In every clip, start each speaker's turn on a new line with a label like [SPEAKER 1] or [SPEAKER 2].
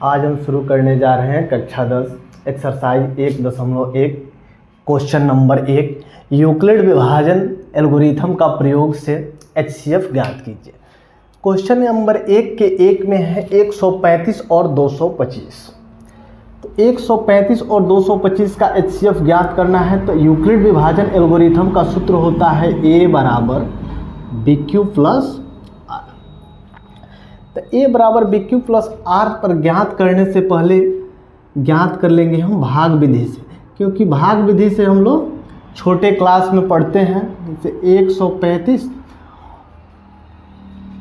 [SPEAKER 1] आज हम शुरू करने जा रहे हैं कक्षा 10 एक्सरसाइज 1.1 क्वेश्चन नंबर 1 यूक्लिड विभाजन एल्गोरिथम का प्रयोग से HCF ज्ञात कीजिए। क्वेश्चन नंबर 1 के 1 में है 135 और 225। तो 135 और 225 का HCF ज्ञात करना है तो यूक्लिड विभाजन एल्गोरिथम का सूत्र होता है A बराबर BQ प्लस R। तो A बराबर BQ प्लस R पर ज्ञात करने से पहले ज्ञात कर लेंगे हम भाग विधि से, क्योंकि भाग विधि से हम लोग छोटे क्लास में पढ़ते हैं। जैसे 135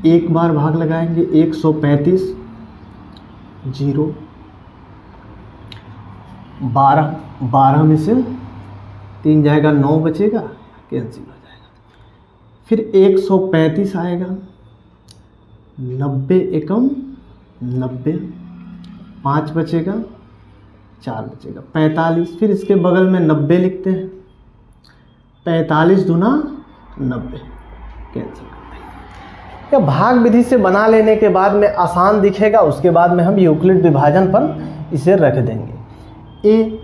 [SPEAKER 1] एक बार भाग लगाएंगे 135 0 12 में से 3 जाएगा 9 बचेगा, कैंसिल हो जाएगा। फिर 135 आएगा 90 एकम 90 5 बचेगा 4 बचेगा 45। फिर इसके बगल में 90 लिखते हैं 45 दूना 90 कैंसिल करते हैं। या भाग विधि से बना लेने के बाद में आसान दिखेगा, उसके बाद में हम यूक्लिड विभाजन पर इसे रख देंगे। ए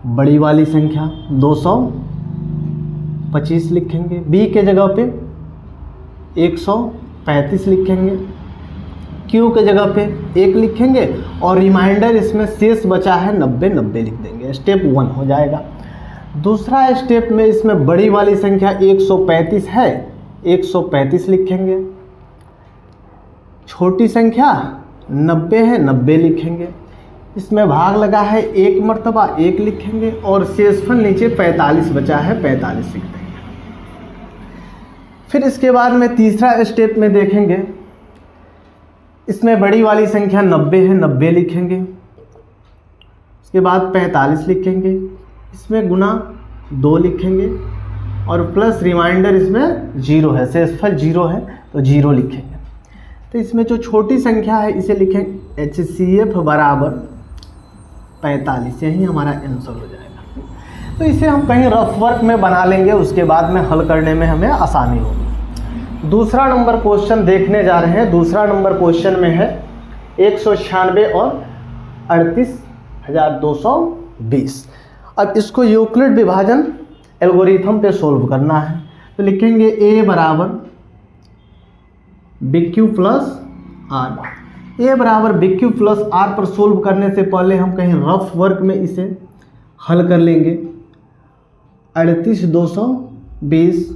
[SPEAKER 1] बड़ी वाली संख्या 225 लिखेंगे, बी के जगह पे 135 लिखेंगे, क्यू के जगह पे 1 लिखेंगे और रिमाइंडर इसमें शेष बचा है 90 90 लिख देंगे। स्टेप 1 हो जाएगा। दूसरा स्टेप में इसमें बड़ी वाली संख्या 135 है, 135 लिखेंगे, छोटी संख्या 90 है 90 लिखेंगे। इसमें भाग लगा है 1 मर्तबा 1 लिखेंगे और शेषफल नीचे 45 बचा है 45 लिख देंगे। फिर इसके बाद में तीसरा स्टेप में देखेंगे, इसमें बड़ी वाली संख्या 90 है 90 लिखेंगे, उसके बाद 45 लिखेंगे, इसमें गुना 2 लिखेंगे और प्लस रिमाइंडर इसमें 0 है, शेषफल 0 है तो 0 लिखेंगे। तो इसमें जो छोटी संख्या है इसे लिखेंगे HCF बराबर 45, यही हमारा आंसर हो जाएगा। तो इसे हम कहीं रफ वर्क में बना लेंगे, उसके बाद में हल करने में हमें आसानी होगी। दूसरा नंबर क्वेश्चन देखने जा रहे हैं। दूसरा नंबर क्वेश्चन में है 196 और 38,220। अब इसको यूक्लिड विभाजन एल्गोरिथम पे सोल्व करना है तो लिखेंगे A बराबर BQ प्लस R। A बराबर BQ प्लस R पर सोल्व करने से पहले हम कहीं रफ वर्क में इसे हल कर लेंगे। 38,220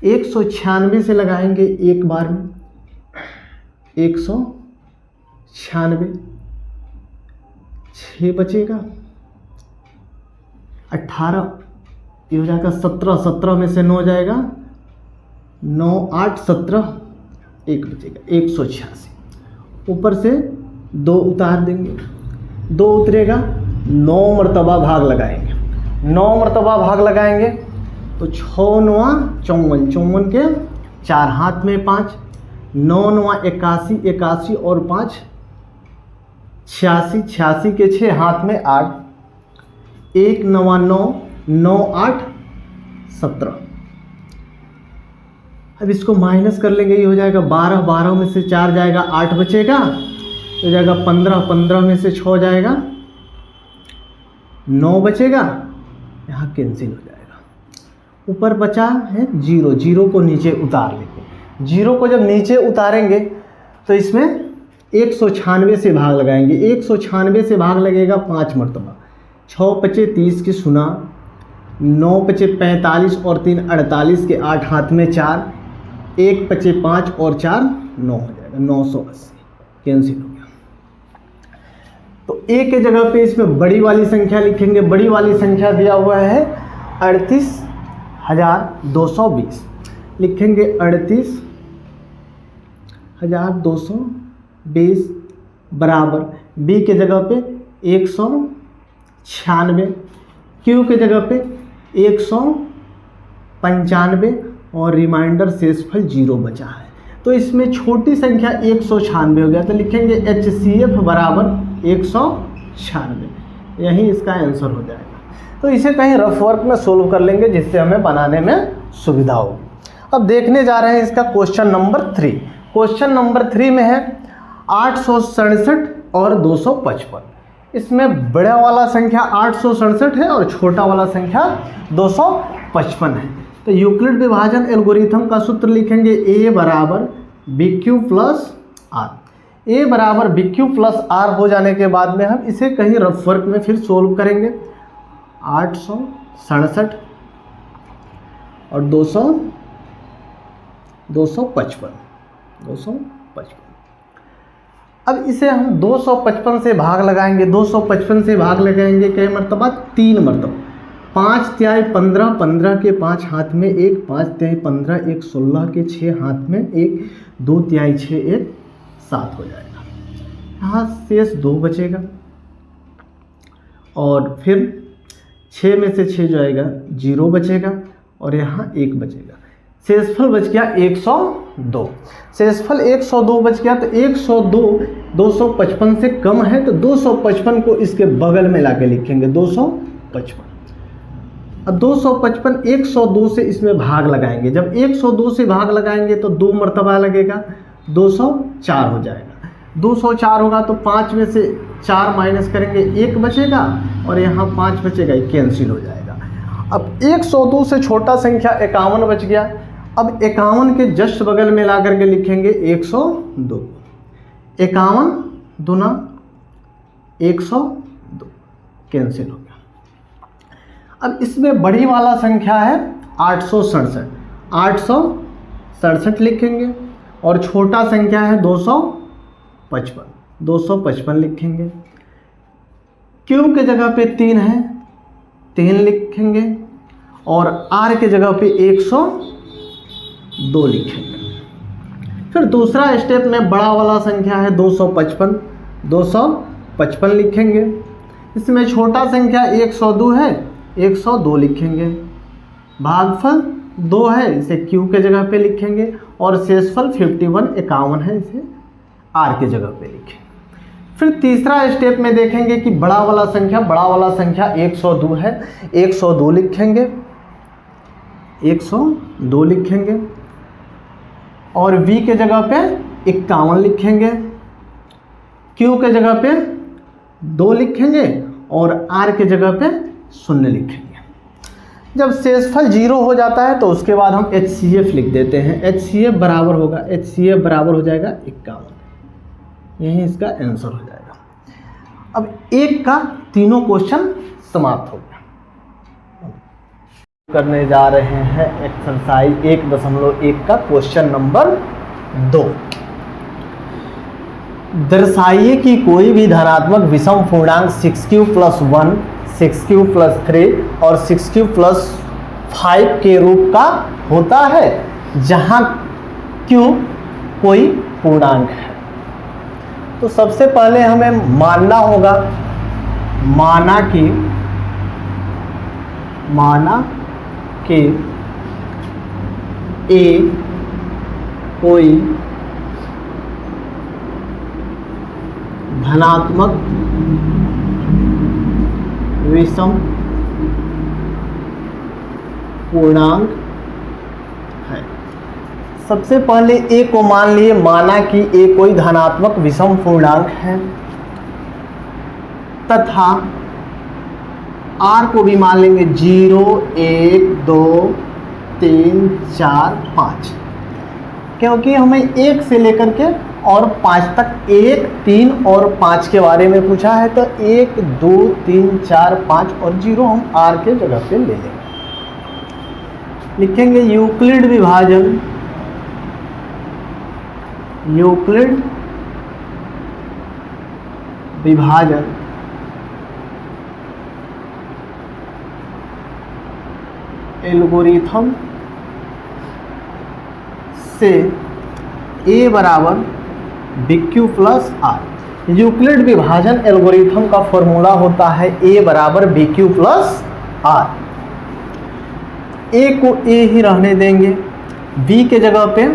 [SPEAKER 1] 196 से लगाएंगे एक बार में 196 6 बचेगा 18 ये हो जाएगा 17 में से 9 जाएगा 9 8 17 1 बचेगा 186। ऊपर से 2 उतार देंगे, 2 उतरेगा 9 मरतबा भाग लगाएंगे, 9 मरतबा भाग लगाएंगे तो 6 9 54 के 4 हाथ में 5 9 9 81 81 और 5 86 86 के 6 हाथ में 8 1 9 9 9 8 17। अब इसको माइनस कर लेंगे, ये हो जाएगा 12 12 में से 4 जाएगा 8 बचेगा, हो जाएगा 15 15 में से 6 जाएगा 9 बचेगा, यहाँ कैंसिल हो जाएगा। ऊपर बचा है 0, 0 को नीचे उतार लेंगे। 0 को जब नीचे उतारेंगे तो इसमें 196 से भाग लगाएंगे, 196 से भाग लगेगा 5 मरतबा, 6 पचे 30 की सुना, 9 पचे 45 और 3 48 के 8 हाथ में 4 1 पचे 5 और 4 9 हो जाएगा 980 कैंसिल हो गया। तो A के जगह पे इसमें बड़ी वाली संख्या लिखेंगे। बड़ी वाली संख्या दिया हुआ है 38,220 लिखेंगे 38,220 बराबर B के जगह पे 196, Q के जगह पे 195 और रिमाइंडर शेषफल 0 बचा है। तो इसमें छोटी संख्या 196 हो गया तो लिखेंगे HCF बराबर 196, यही इसका आंसर हो जाएगा। तो इसे कहीं रफ वर्क में सोल्व कर लेंगे जिससे हमें बनाने में सुविधा होगी। अब देखने जा रहे हैं इसका क्वेश्चन नंबर 3। क्वेश्चन नंबर 3 में है 867 और 255। इसमें बड़ा वाला संख्या 867 है और छोटा वाला संख्या 255 है। तो यूक्लिड विभाजन एल्गोरिथम का सूत्र लिखेंगे a बराबर b q plus r. a बराबर बी क्यू प्लस आर हो जाने के बाद में हम इसे कहीं रफ वर्क में फिर सोल्व करेंगे। 867 और 255। अब इसे हम 255 से भाग लगाएंगे। 255 से भाग लगाएंगे कई मरतबा? 3 मरतबा। 5 तिहाई 15, 15 के 5 हाथ में 1, 5 तिहाई 15, 1 16 के 6 हाथ में 1, 2 तिहाई 6, 1 7 हो जाएगा। यहाँ शेष 2 बचेगा और फिर 6 में से 6 जाएगा 0 बचेगा और यहाँ 1 बचेगा। शेषफल बच गया 102। शेषफल 102 बच गया। तो 102 255 से कम है तो 255 को इसके बगल में लाके लिखेंगे 255। अब 255 102 से इसमें भाग लगाएंगे। जब 102 से भाग लगाएंगे तो 2 मरतबा लगेगा, 204 हो जाएगा। 204 होगा तो 5 में से 4 माइनस करेंगे 1 बचेगा और यहाँ 5 बचेगा, ये कैंसिल हो जाएगा। अब 102 से छोटा संख्या 51 बच गया। अब 51 के जस्ट बगल में ला करके लिखेंगे 102। 51 दूना 102 कैंसिल हो गया। अब इसमें बड़ी वाला संख्या है 867। 867 लिखेंगे और छोटा संख्या है 255। 255 लिखेंगे। क्यू के जगह पे 3 है, 3 लिखेंगे और आर के जगह पे 102 लिखेंगे। फिर दूसरा स्टेप में बड़ा वाला संख्या है 255। 255 लिखेंगे। इसमें छोटा संख्या 102 है, 102 लिखेंगे। भागफल 2 है, इसे क्यू के जगह पे लिखेंगे और शेषफल 51 है, इसे आर के जगह पे लिखेंगे। फिर तीसरा स्टेप में देखेंगे कि बड़ा वाला संख्या 102 है, 102 लिखेंगे। 102 लिखेंगे और v के जगह पे 51 लिखेंगे। q के जगह पे 2 लिखेंगे और r के जगह पे 0 लिखेंगे। जब शेषफल 0 हो जाता है तो उसके बाद हम HCF लिख देते हैं। HCF बराबर हो जाएगा 51। यही इसका आंसर हो जाएगा। अब 1 का तीनों क्वेश्चन समाप्त हो गया। करने जा रहे हैं एक्सरसाइज 1.1 का क्वेश्चन नंबर 2। दर्शाइए कि कोई भी धनात्मक विषम पूर्णांक 6q + 1, 6q + 3 और 6q + 5 के रूप का होता है जहां q कोई पूर्णांक है। तो सबसे पहले हमें मानना होगा, माना कि a कोई धनात्मक विषम पूर्णांक है। सबसे पहले a को मान लिए, माना कि a कोई धनात्मक विषम पूर्णांक है तथा r को भी मान लेंगे 0, 1, 2, 3, 4, 5, क्योंकि हमें 1 से लेकर के और 5 तक 1, 3 और 5 के बारे में पूछा है। तो 1, 2, 3, 4, 5 और 0 हम r के जगह पे ले लेंगे। लिखेंगे यूक्लिड विभाजन एल्गोरिथम से a बराबर BQ + R। यूक्लिड विभाजन एल्गोरिथम का फॉर्मूला होता है a बराबर BQ + R। a को a ही रहने देंगे, b के जगह पे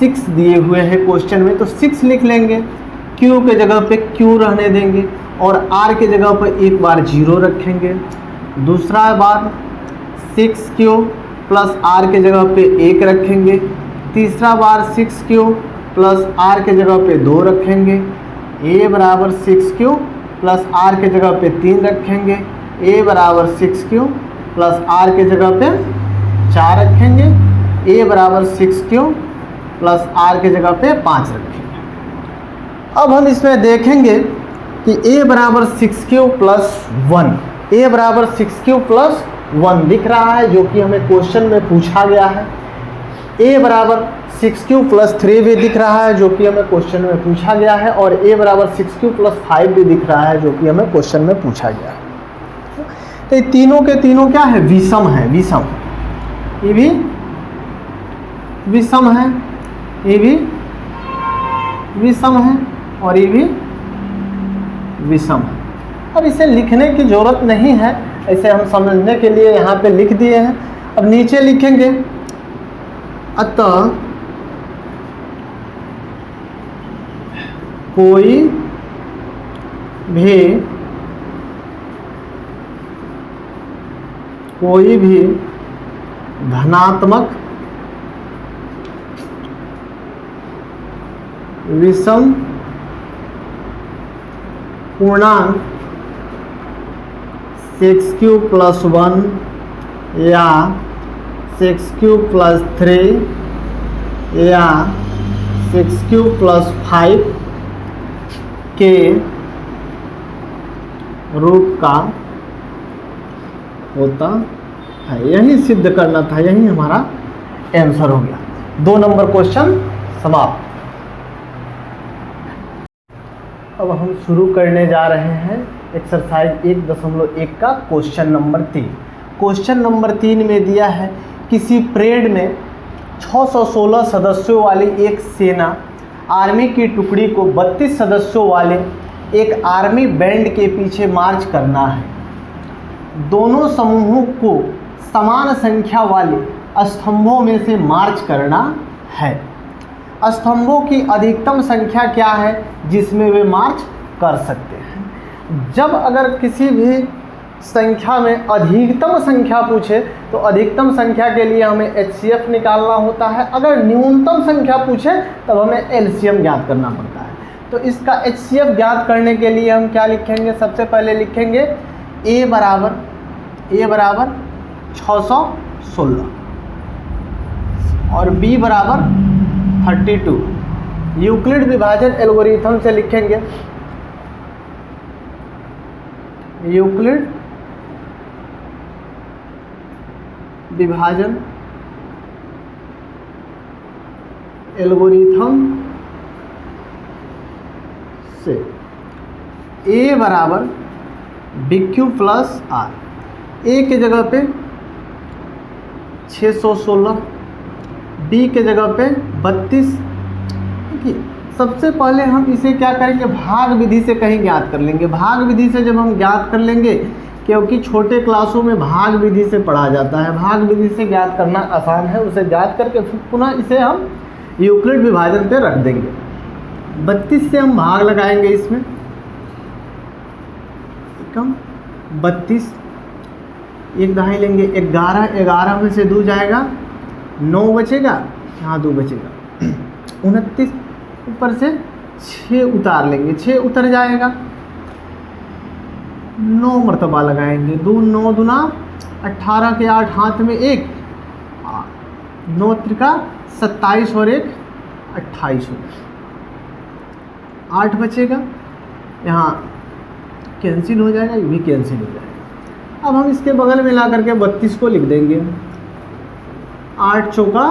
[SPEAKER 1] 6 दिए हुए हैं क्वेश्चन में तो 6 लिख लेंगे। q के जगह पे q रहने देंगे और r के जगह पे एक बार 0 रखेंगे। दूसरा बार 6q + r के जगह पे 1 रखेंगे। तीसरा बार 6q प्लस आर के जगह पे 2 रखेंगे, ए बराबर 6 प्लस आर के जगह पे 3 रखेंगे, ए बराबर 6 प्लस आर के जगह पे 4 रखेंगे, ए बराबर 6 प्लस आर के जगह पे 5 रखेंगे। अब हम इसमें देखेंगे कि a बराबर 6 प्लस 1, a बराबर 6 प्लस 1 दिख रहा है जो कि हमें क्वेश्चन में पूछा गया है। a बराबर 6 प्लस 3 भी दिख रहा है जो कि हमें क्वेश्चन में पूछा गया है, और a बराबर 6 प्लस 5 भी दिख रहा है जो कि हमें क्वेश्चन में पूछा गया है। तो ये तीनों के तीनों क्या है, विषम है, विषम। ये भी विषम है, ये भी विषम है, और ये भी विषम है। अब इसे लिखने की जरूरत नहीं है, ऐसे हम समझने के लिए यहाँ पे लिख दिए हैं। अब नीचे लिखेंगे अतः कोई भी धनात्मक विषम पूर्णांक 6q प्लस 1 या 6q प्लस 3 या 6q प्लस 5 के रूप का होता है। यही सिद्ध करना था, यही हमारा आंसर हो गया। 2 नंबर क्वेश्चन समाप्त। अब हम शुरू करने जा रहे हैं एक्सरसाइज 1.1 का क्वेश्चन नंबर 3। क्वेश्चन नंबर 3 में दिया है किसी परेड में 616 सदस्यों वाली एक सेना आर्मी की टुकड़ी को 32 सदस्यों वाले एक आर्मी बैंड के पीछे मार्च करना है। दोनों समूहों को समान संख्या वाले स्तंभों में से मार्च करना है। स्तंभों की अधिकतम संख्या क्या है जिसमें वे मार्च कर सकते हैं। जब अगर किसी भी संख्या में अधिकतम संख्या पूछे तो अधिकतम संख्या के लिए हमें HCF निकालना होता है। अगर न्यूनतम संख्या पूछे तब हमें LCM ज्ञात करना पड़ता है। तो इसका HCF ज्ञात करने के लिए हम क्या लिखेंगे, सबसे पहले लिखेंगे A बराबर 616 और B बराबर 32। यूक्लिड विभाजन एल्गोरिथम से लिखेंगे यूक्लिड विभाजन एल्गोरिथम से A बराबर BQ प्लस R। A के जगह पे 616, B के जगह पे 32। देखिए सबसे पहले हम इसे क्या करेंगे, भाग विधि से कहीं ज्ञात कर लेंगे। भाग विधि से जब हम ज्ञात कर लेंगे, क्योंकि छोटे क्लासों में भाग विधि से पढ़ा जाता है, भाग विधि से ज्ञात करना आसान है। उसे ज्ञात करके फिर पुनः इसे हम यूक्लिड विभाजन पे रख देंगे। 32 से हम भाग लगाएंगे, इसमें कम 32 एक दहाई लेंगे, 11 में से 2 जाएगा 9 बचेगा, यहाँ 2 बचेगा 29। ऊपर से 6 उतार लेंगे, 6 उतर जाएगा, 9 मरतबा लगाएंगे, 2 9 दूना 18 के 8 हाथ में 1, 9 त्रिका 27 और 1 28 हो गया, 8 बचेगा, यहाँ कैंसिल हो जाएगा, ये भी कैंसिल हो जाएगा। अब हम इसके बगल में ला करके 32 को लिख देंगे, 8 चौका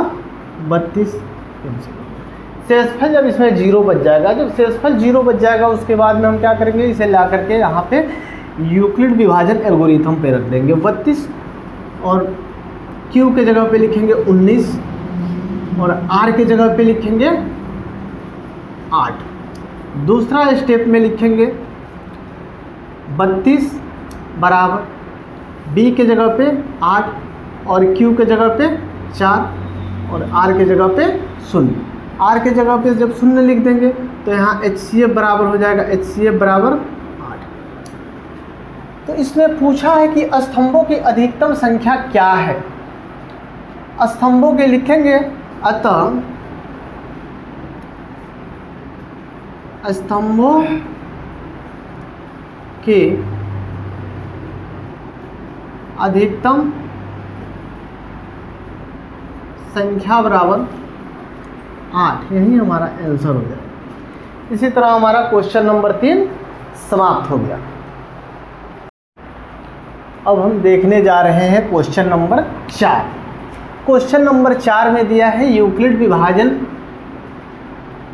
[SPEAKER 1] 32 कैंसिल। शेषफल जब इसमें 0 बच जाएगा, जब शेषफल 0 बच जाएगा उसके बाद में हम क्या करेंगे, इसे ला करके यहाँ पे यूक्लिड विभाजन एल्गोरिथम पे रख देंगे 32, और Q के जगह पे लिखेंगे 19 और R के जगह पे लिखेंगे 8। दूसरा स्टेप में लिखेंगे 32 बराबर B के जगह पे 8 और Q के जगह पे 4 और R के जगह पे 0। R के जगह पे जब 0 लिख देंगे तो यहाँ HCF बराबर हो जाएगा, HCF बराबर 8। तो इसमें पूछा है कि स्तंभों की अधिकतम संख्या क्या है। स्तंभों के लिखेंगे अतः स्तंभों के अधिकतम संख्या बराबर 8। यही हमारा आंसर हो गया। इसी तरह हमारा क्वेश्चन नंबर 3 समाप्त हो गया। अब हम देखने जा रहे हैं क्वेश्चन नंबर 4। क्वेश्चन नंबर 4 में दिया है यूक्लिड विभाजन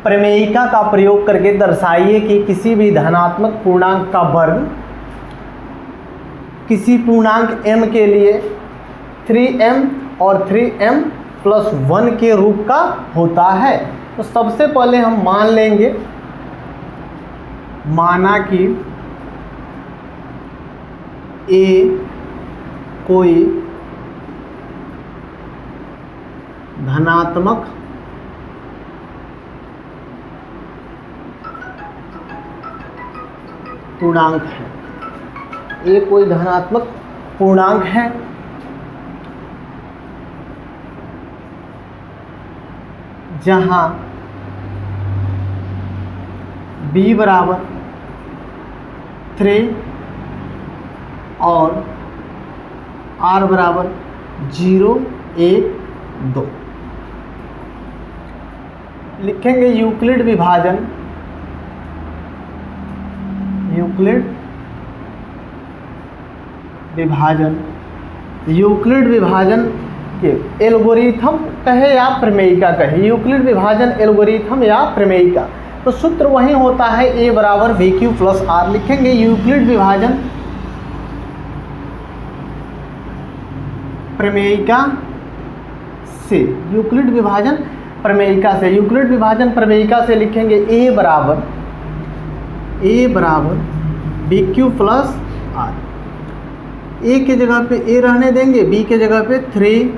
[SPEAKER 1] प्रमेयिका का प्रयोग करके दर्शाइए कि किसी भी धनात्मक पूर्णांक का वर्ग किसी पूर्णांक m के लिए 3m और 3m प्लस 1 के रूप का होता है। तो सबसे पहले हम मान लेंगे, माना कि a कोई धनात्मक पूर्णांक है। a कोई धनात्मक पूर्णांक है जहां b बराबर 3 और r बराबर 0, 1, 2। लिखेंगे यूक्लिड विभाजन के एल्गोरिथम कहे या प्रमेयिका कहे, यूक्लिड विभाजन एल्गोरिथम या प्रमेयिका, तो सूत्र वही होता है a बराबर वी क्यू प्लस आर। लिखेंगे यूक्लिड विभाजन प्रमेयिका से, यूक्लिड विभाजन प्रमेयिका से लिखेंगे a बराबर b q plus r. a के जगह पे a रहने देंगे, b के जगह पे 3q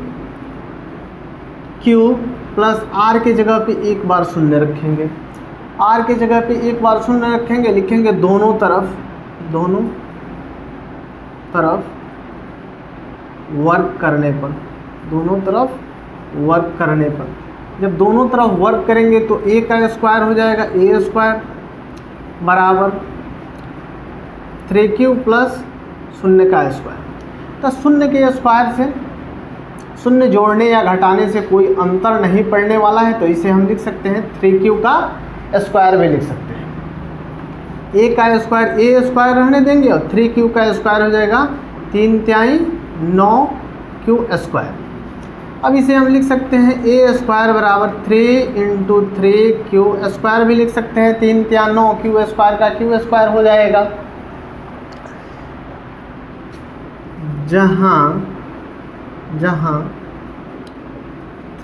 [SPEAKER 1] प्लस r के जगह पे एक बार शून्य रखेंगे, r के जगह पे एक बार शून्य रखेंगे। लिखेंगे दोनों तरफ वर्क करने पर, जब दोनों तरफ वर्क करेंगे तो a का स्क्वायर हो जाएगा, a स्क्वायर बराबर 3q प्लस शून्य का स्क्वायर। तो शून्य के स्क्वायर से शून्य जोड़ने या घटाने से कोई अंतर नहीं पड़ने वाला है, तो इसे हम लिख सकते हैं 3q का स्क्वायर भी लिख सकते हैं। a का स्क्वायर a स्क्वायर रहने देंगे और 3q का स्क्वायर हो जाएगा 3 तिहाई 9q स्क्वायर। अब इसे हम लिख सकते हैं a स्क्वायर बराबर 3 इंटू 3q स्क्वायर भी लिख सकते हैं, 3 तिया 9q स्क्वायर का q स्क्वायर हो जाएगा। जहाँ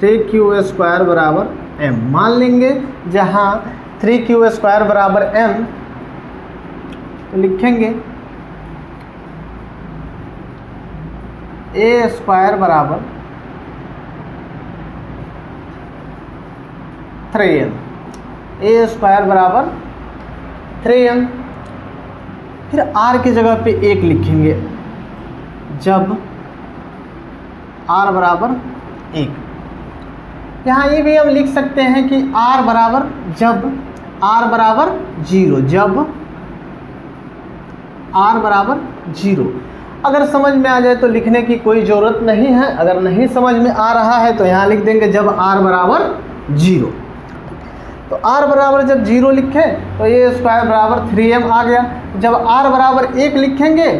[SPEAKER 1] 3q स्क्वायर बराबर m मान लेंगे, जहाँ 3q स्क्वायर बराबर m, तो लिखेंगे a स्क्वायर बराबर 3m, a स्क्वायर बराबर 3m। फिर r की जगह पे 1 लिखेंगे जब r बराबर 1। यहाँ ये भी हम लिख सकते हैं कि r बराबर जब r बराबर 0, जब r बराबर 0। अगर समझ में आ जाए तो लिखने की कोई ज़रूरत नहीं है, अगर नहीं समझ में आ रहा है तो यहाँ लिख देंगे जब r बराबर 0। तो r बराबर जब 0 लिखें तो a स्क्वायर बराबर 3m आ गया। जब r बराबर 1 लिखेंगे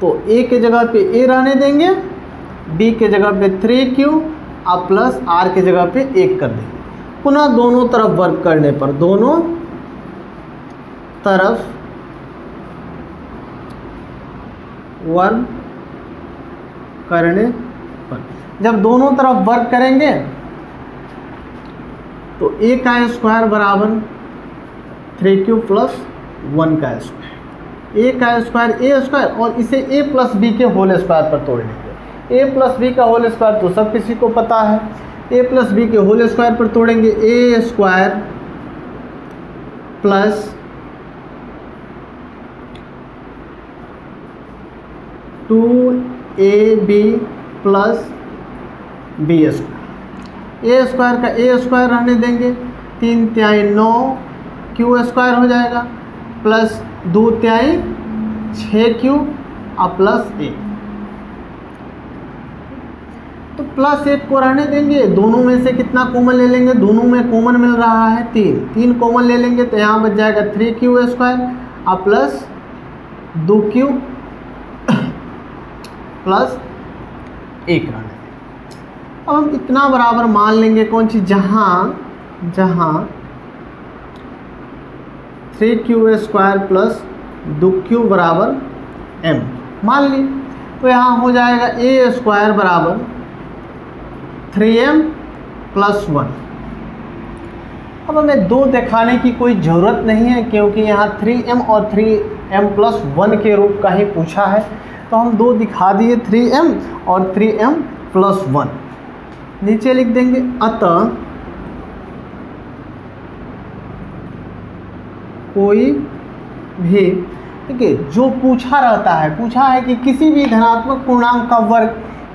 [SPEAKER 1] तो a के जगह पे a रहने देंगे, b के जगह पे 3q और प्लस r के जगह पे 1 कर देंगे। पुनः दोनों तरफ वर्क करने पर, दोनों तरफ वर्क करने पर, जब दोनों तरफ वर्क करेंगे तो a का स्क्वायर बराबर 3q प्लस 1 का स्क्वायर, a का स्क्वायर a स्क्वायर, और इसे a प्लस b के होल स्क्वायर पर तोड़ लेंगे। a प्लस b का होल स्क्वायर तो सब किसी को पता है, a प्लस b के होल स्क्वायर पर तोड़ेंगे a square plus 2ab plus b square. a square का a स्क्वायर रहने देंगे, 3 तिहाई 9 क्यू स्क्वायर हो जाएगा प्लस 2 तिहाई 6Q और प्लस 1। तो प्लस 1 को रहने देंगे, दोनों में से कितना कॉमन ले लेंगे, दोनों में कॉमन मिल रहा है 3 कॉमन ले लेंगे तो यहाँ बच जाएगा 3Q स्क्वायर और प्लस 2Q प्लस 1 रहने देंगे। अब हम इतना बराबर मान लेंगे कौन चीज़, जहाँ 3Q स्क्वायर प्लस 2Q बराबर m मान ली, तो यहाँ हो जाएगा a स्क्वायर बराबर 3m प्लस 1। अब हमें 2 दिखाने की कोई ज़रूरत नहीं है क्योंकि यहाँ 3m और 3m प्लस 1 के रूप का ही पूछा है, तो हम 2 दिखा दिए 3m और 3m प्लस 1। नीचे लिख देंगे अतः कोई भी, ठीक है, जो पूछा रहता है, पूछा है कि किसी भी धनात्मक पूर्णांक का वर्ग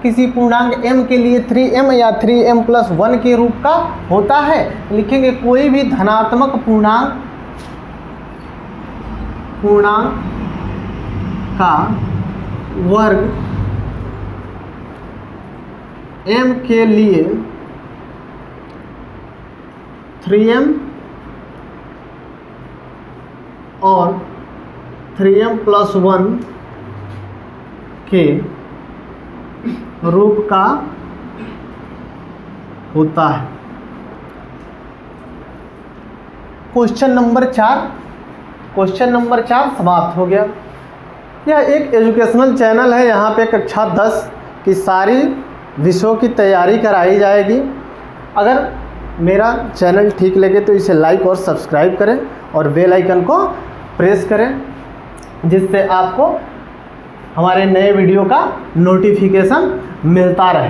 [SPEAKER 1] किसी पूर्णांक m के लिए 3m या 3m प्लस 1 के रूप का होता है, लिखेंगे कोई भी धनात्मक पूर्णांक का वर्ग m के लिए 3m और 3m प्लस 1 के रूप का होता है। क्वेश्चन नंबर 4 समाप्त हो गया। यह एक एजुकेशनल चैनल है, यहाँ पे कक्षा 10 की सारी विषयों की तैयारी कराई जाएगी। अगर मेरा चैनल ठीक लगे तो इसे लाइक और सब्सक्राइब करें और बेल आइकन को प्रेस करें, जिससे आपको हमारे नए वीडियो का नोटिफिकेशन मिलता रहे।